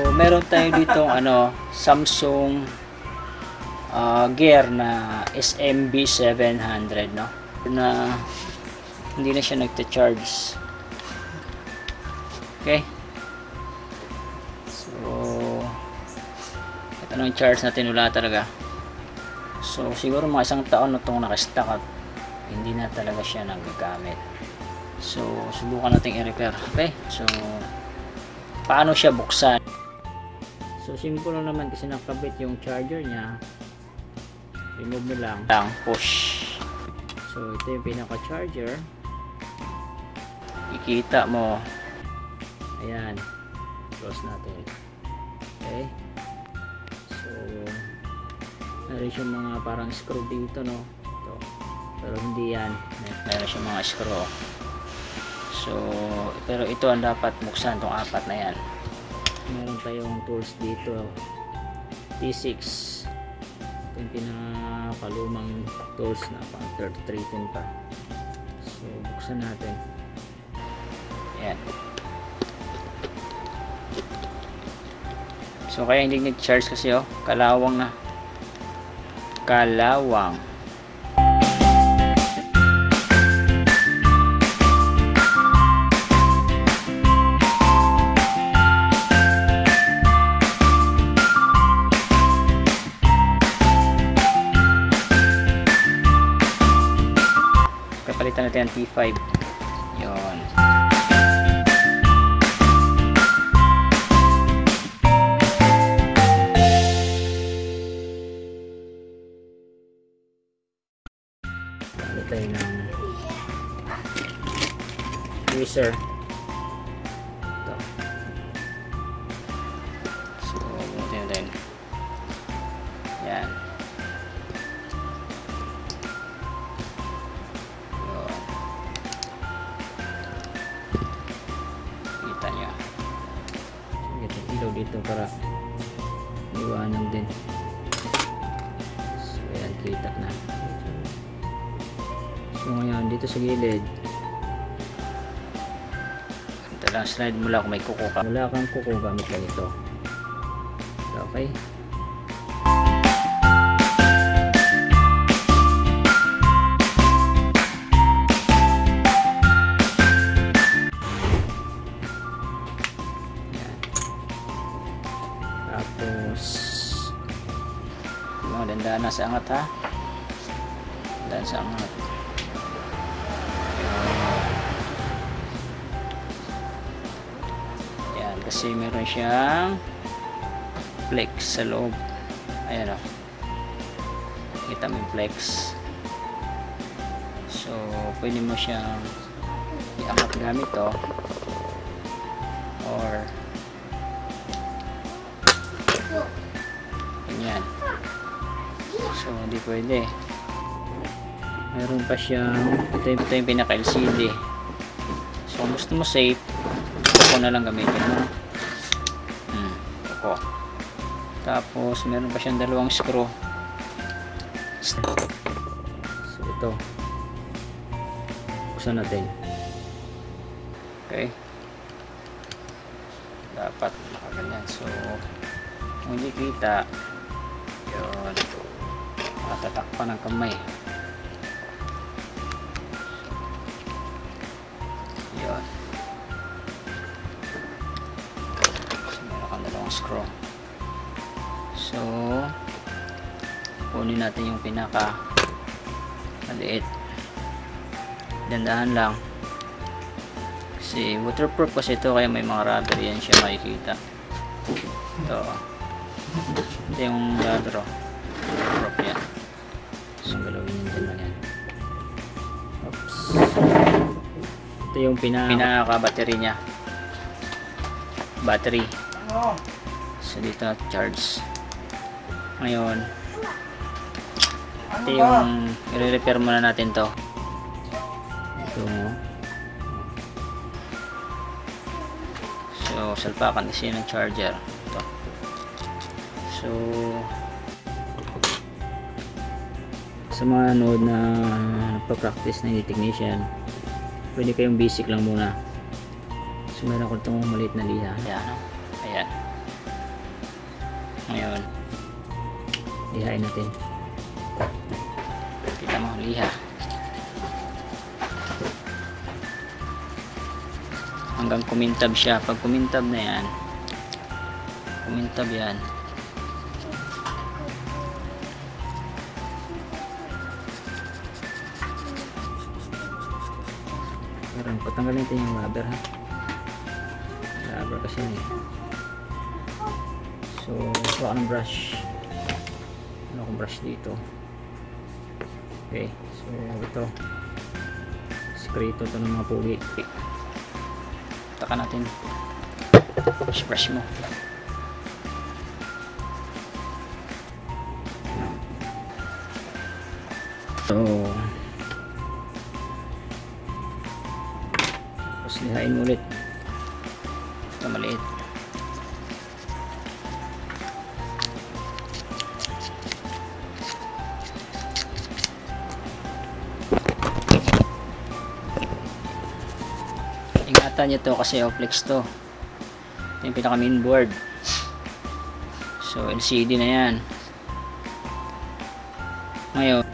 So meron tayo dito Samsung Gear na SMB 700, no? Na hindi na siya nagta-charge. Okay? So ito na yung charge natin, wala talaga. So siguro mga isang taon na itong nakastack at hindi na talaga siya nagagamit. So subukan natin i-repair. Okay? So paano siya buksan? So simple lang naman kasi nakabit yung charger niya. Remove mo lang, push. So ito yung pinaka charger. Ikita mo. Ayan. Close natin. Okay. So meron siyang mga parang screw dito, no? Ito. Pero hindi yan. Meron siyang mga screw. So pero ito ang dapat buksan, itong apat na yan. Meron tayong tools dito. T6. Ito yung pinakalumang tools na pang 3310 pa. So buksan natin. Ayan. So kaya hindi nag-charge kasi kalawang na. Kalawang. Palitan natin ang T5. Yun. Palit tayo ng tweezer. Ito. So, buti natin. Yan. Dito para iwanan din. So ayan, kita na. So ngayon dito sa gilid, ito lang, slide mo lang kung may kuko ka. Wala kang kuko, gamit lang ito. Okay. Dandan na sa angat, ha. Dandan sa angat. Yan, kasi meron siyang flex sa loob. Ayan, kita mo yung flex. So pwede mo siyang iangat gamit to or ganyan. So hindi pwede. Meron pa siyang ito yung pinaka LCD. So kung gusto mo safe, ito na lang gamitin mo. Ito. Tapos meron pa siyang dalawang screw. So ito, buksan natin. Okay, dapat nakaganyan. So kung hindi kita, yun, matatakpan ng kamay. Yun. So meron kang dalawang screw. So kunin natin yung pinaka maliit. Dandahan lang kasi waterproof kasi ito, kaya may mga rubber yan siya makikita. Ito yung rubber, waterproof yan. So galawin yun din lang yan. Oops. Ito yung pinaka battery nya, battery. So dito charge. Ngayon ito yung i-repair muna natin to. Ito mo. So salpakan kasi ng charger ito. So sa mga nanood na nagpa-practice na technician, pwede kayong basic lang muna. So meron ko itong maliit na liha. Ayan, ayan. Ngayon, lihain natin. Kita mo, liha. Hanggang kumintab siya. Pag kumintab na yan, kumintab yan. Parang patanggal natin yung rubber, ha. Rubber kasi yun eh. So, ito ang brush. Ano akong brush dito? Okay, so ito. Spray ito ng mga pugi. Taka natin. Brush mo. So, tapos lihain mo ulit. Ito maliit. Ingatan nyo to kasi Oplex to. Ito yung pinaka main board. So LCD na yan. Ngayon,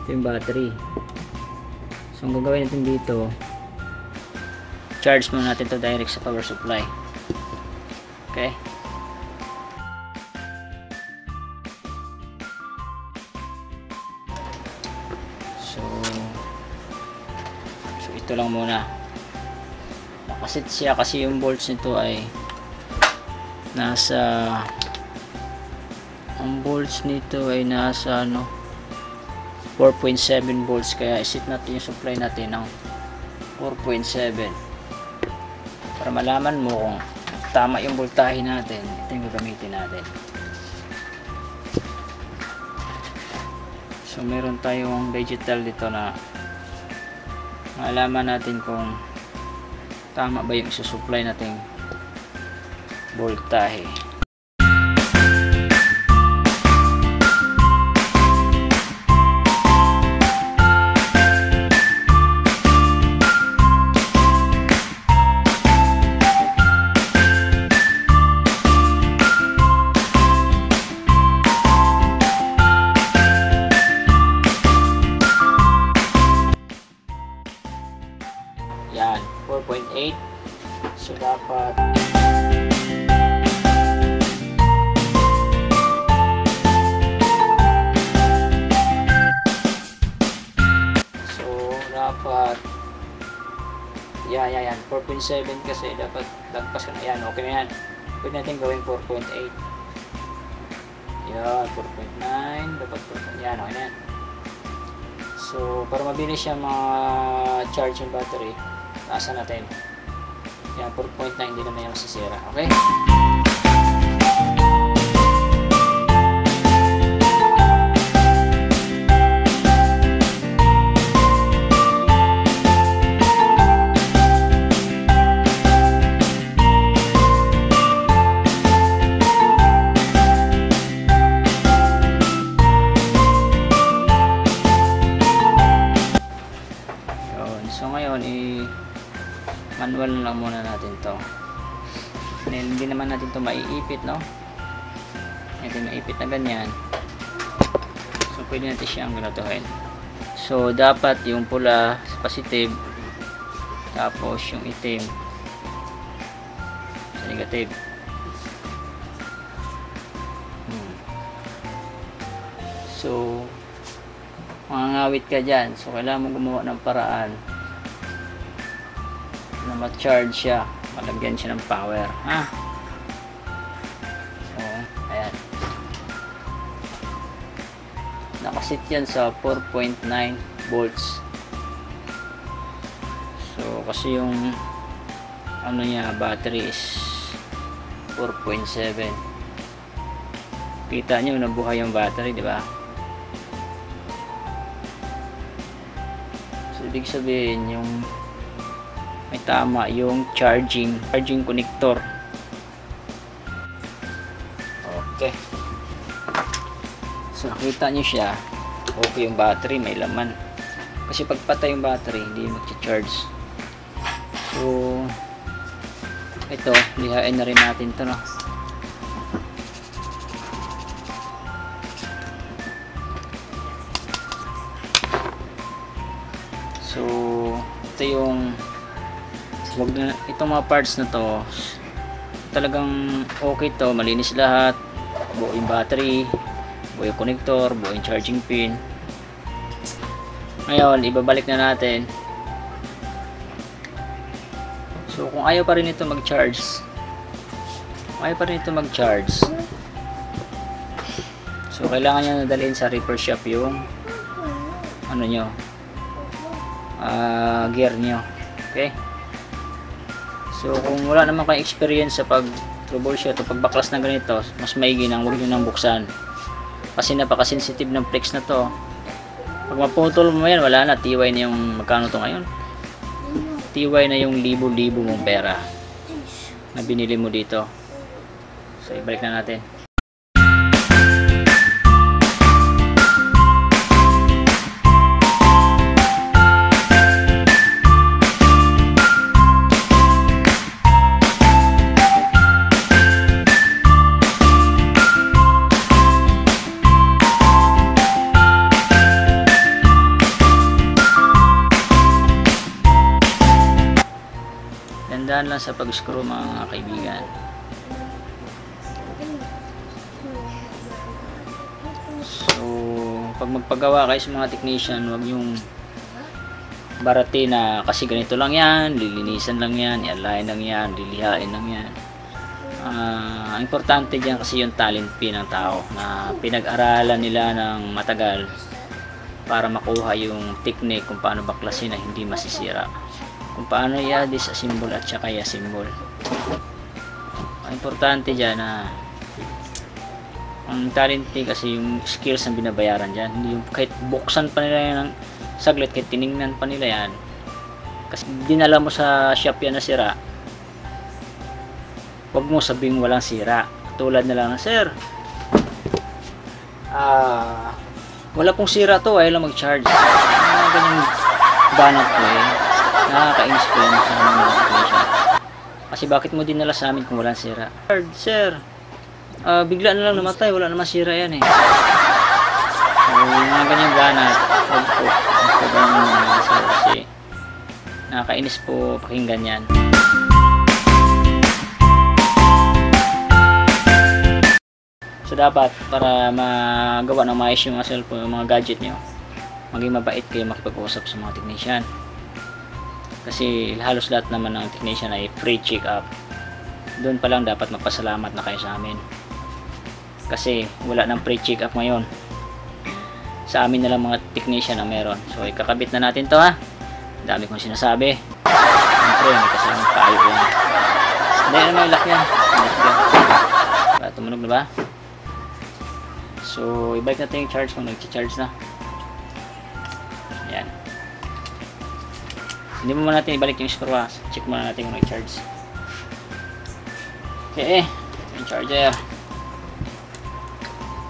ito yung battery. So ang gagawin natin dito, charge muna natin to direct sa power supply. Okay. So ito lang muna. Nakasit siya kasi yung volts nito ay nasa, ang volts nito ay nasa 4.7 volts, kaya isit natin yung supply natin ng 4.7 para malaman mo kung tama yung voltahe natin. Ito yung gagamitin natin. So meron tayong digital dito na malaman natin kung tama ba yung isusupply nating voltahe. Yan, 4.8. So dapat yan 4.7 kasi dapat lagpas ka na yan. Okay na yan. Pwede natin gawin 4.8. Yan, 4.9 dapat 4. Yan, okay na yan. So para mabilis siya ma-charge yung battery, taasan natin. Yan, 4.9, hindi naman yan masisira. Okay? So ngayon manual na lang muna natin to. Hindi naman natin to maiipit, no? Hindi maipit na ganyan. So pwede natin siyang ganatuhin. So dapat yung pula positive, tapos yung itim sa negative. So mangangawit ka dyan. So kailangan mo gumawa ng paraan na ma-charge siya, malagyan siya ng power, ha? So ayan, nakasit yan sa 4.9 volts. So kasi yung ano niya, battery is 4.7. Kita nyo nabuhay yung battery, di ba? So ibig sabihin yung may tama yung charging connector. Okay. So nakita nyo siya, okay yung battery, may laman. Kasi pag patay yung battery, hindi mag-charge. So ito, lihain na rin natin to, no? So ito yung itong mga parts na to talagang okay to, malinis lahat, buo yung battery, buo yung connector, buo yung charging pin. Ngayon ibabalik na natin. So kung ayaw pa rin ito mag-charge, so kailangan nyo nadalhin sa repair shop yung ano nyo, gear nyo. Okay, so kung wala naman kayong experience sa pag troubleshoot o pagbaklas ng ganito, mas maigi nang huwag nyo nang buksan kasi napaka-sensitive ng flex na to. Pag maputol mo yan, wala na, tiway na yung magkano to ngayon, tiway na yung libo-libo mong pera na binili mo dito. So ibalik na natin. Tandaan lang sa pag-screw mga kaibigan. So pag magpagawa kayo sa mga technician, huwag yung barati na kasi ganito lang yan, lilinisan lang yan, i-align lang yan, lilihain lang yan. Ang importante dyan kasi yung talent pin ng tao na pinag-aralan nila ng matagal para makuha yung technique kung paano baklasin na hindi masisira, kung paano i-disassemble at saka i-assemble. Ang importante dyan na ang talent pin kasi yung skills ang binabayaran dyan, hindi yung kahit buksan pa nila yan ng saglit, kahit tinignan pa nila yan, kasi dinala mo sa shop yan na sira, huwag mo sabing walang sira. Tulad na lang, sir, wala pong sira to, ayaw lang mag-charge. Ganyang banat ko nakakainis po yan sa mga technician. Kasi bakit mo dinala sa amin kung walang sira? Sir, bigla na lang namatay, wala naman sira yan eh. So mga ganyang banat, huwag po kasi nakakainis po pakinggan yan. So dapat para magawa ng maayos yung mga cellphone, yung mga gadget nyo, maging mabait kayo makipag-usap sa mga technician. Kasi halos lahat naman ng technician ay free check-up. Doon pa lang dapat magpasalamat na kayo sa amin. Kasi wala nang free check-up ngayon. Sa amin na lang mga technician ang meron. So ikakabit na natin to ha. Dami kong sinasabi. Siyempre may kasamang payo yan. Hindi na may lock yan. Tumunog na ba? So ibalik natin yung charge kung nag-charge na. Ayan. Hindi mo natin ibalik yung screw ha. Check muna natin kung nag-charge. Okay, yung charger.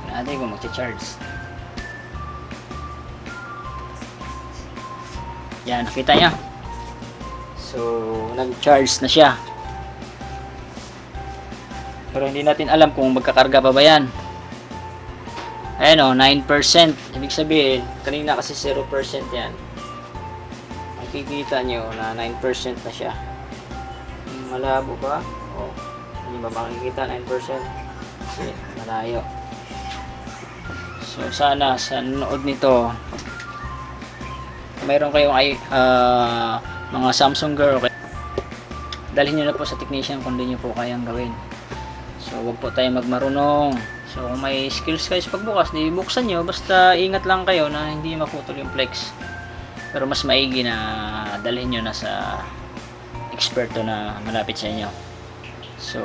Tignan natin kung mag-charge. Yan, nakita niya. So nag-charge na siya. Pero hindi natin alam kung magkakarga pa ba yan. Ayan o, 9%. Ibig sabihin, kanina kasi 0% yan. Makikita nyo na 9% na siya. Malabo ba? O, hindi ba makikita 9%? Kasi malayo. So sana sa nanood nito, mayroon kayong mga Samsung girl, dalhin nyo na po sa technician kung hindi nyo po kayang gawin. So huwag po tayo magmarunong. So kung may skills kayo sa pagbukas, di buksan nyo, basta ingat lang kayo na hindi maputol yung flex. Pero mas maigi na dalhin nyo na sa eksperto na malapit sa inyo. So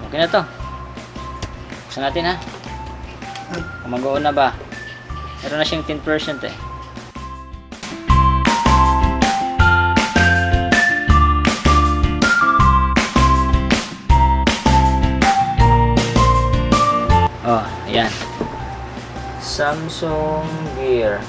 okay na to. Buksan natin ha. Kung mag-on na ba, meron na siyang 10% eh. Oh, ayan. Samsung Gear.